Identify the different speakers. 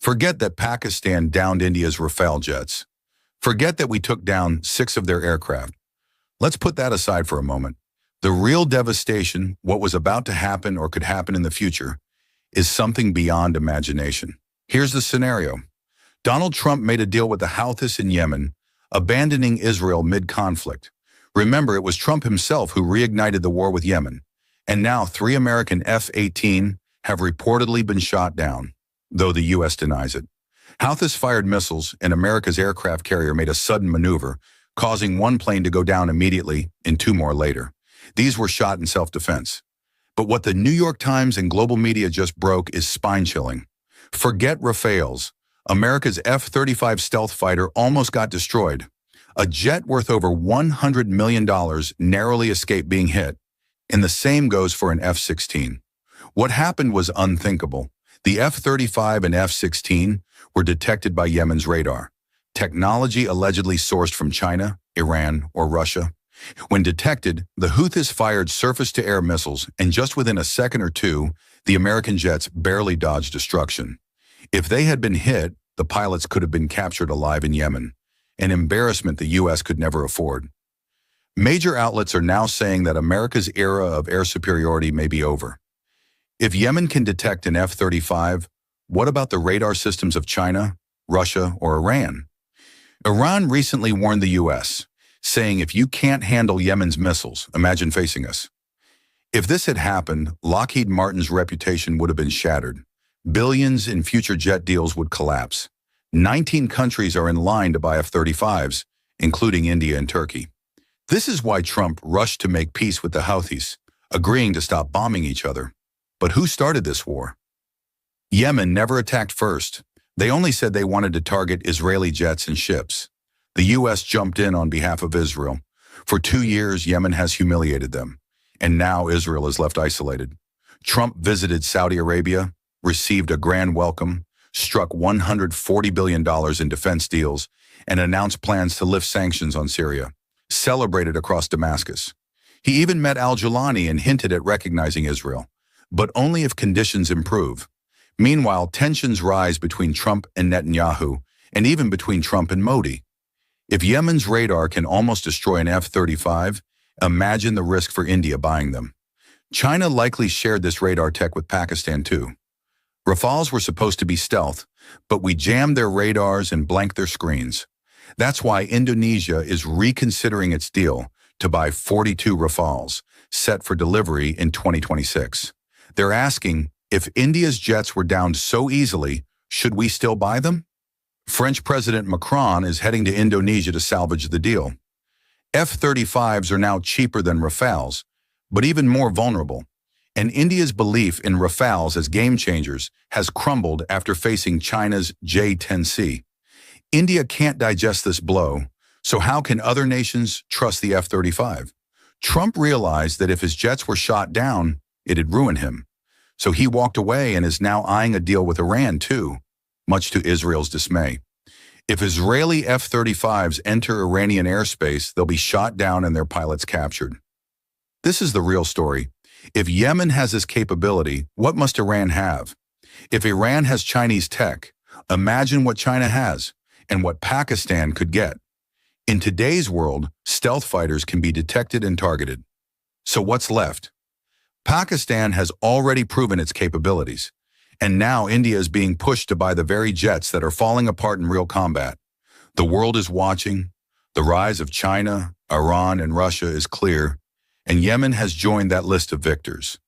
Speaker 1: Forget that Pakistan downed India's Rafale jets. Forget that we took down 6 of their aircraft. Let's put that aside for a moment. The real devastation, what was about to happen or could happen in the future, is something beyond imagination. Here's the scenario. Donald Trump made a deal with the Houthis in Yemen, abandoning Israel mid-conflict. Remember, it was Trump himself who reignited the war with Yemen. And now 3 American F-18 have reportedly been shot down, though the U.S. denies it. Houthis fired missiles, and America's aircraft carrier made a sudden maneuver, causing 1 plane to go down immediately and 2 more later. These were shot in self-defense. But what the New York Times and global media just broke is spine-chilling. Forget Rafales. America's F-35 stealth fighter almost got destroyed. A jet worth over $100 million narrowly escaped being hit. And the same goes for an F-16. What happened was unthinkable. The F-35 and F-16 were detected by Yemen's radar, technology allegedly sourced from China, Iran, or Russia. When detected, the Houthis fired surface-to-air missiles, and just within a second or two, the American jets barely dodged destruction. If they had been hit, the pilots could have been captured alive in Yemen, an embarrassment the U.S. could never afford. Major outlets are now saying that America's era of air superiority may be over. If Yemen can detect an F-35, what about the radar systems of China, Russia, or Iran? Iran recently warned the U.S., saying if you can't handle Yemen's missiles, imagine facing us. If this had happened, Lockheed Martin's reputation would have been shattered. Billions in future jet deals would collapse. 19 countries are in line to buy F-35s, including India and Turkey. This is why Trump rushed to make peace with the Houthis, agreeing to stop bombing each other. But who started this war? Yemen never attacked first. They only said they wanted to target Israeli jets and ships. The U.S. jumped in on behalf of Israel. For 2 years, Yemen has humiliated them, and now Israel is left isolated. Trump visited Saudi Arabia, received a grand welcome, struck $140 billion in defense deals, and announced plans to lift sanctions on Syria, celebrated across Damascus. He even met al-Julani and hinted at recognizing Israel, but only if conditions improve. Meanwhile, tensions rise between Trump and Netanyahu, and even between Trump and Modi. If Yemen's radar can almost destroy an F-35, imagine the risk for India buying them. China likely shared this radar tech with Pakistan too. Rafales were supposed to be stealth, but we jammed their radars and blanked their screens. That's why Indonesia is reconsidering its deal to buy 42 Rafales, set for delivery in 2026. They're asking, if India's jets were downed so easily, should we still buy them? French President Macron is heading to Indonesia to salvage the deal. F-35s are now cheaper than Rafales, but even more vulnerable. And India's belief in Rafales as game changers has crumbled after facing China's J-10C. India can't digest this blow, so how can other nations trust the F-35? Trump realized that if his jets were shot down, it'd ruin him. So he walked away and is now eyeing a deal with Iran too, much to Israel's dismay. If Israeli F-35s enter Iranian airspace, they'll be shot down and their pilots captured. This is the real story. If Yemen has this capability, what must Iran have? If Iran has Chinese tech, imagine what China has and what Pakistan could get. In today's world, stealth fighters can be detected and targeted. So what's left? Pakistan has already proven its capabilities, and now India is being pushed to buy the very jets that are falling apart in real combat. The world is watching. The rise of China, Iran, and Russia is clear, and Yemen has joined that list of victors.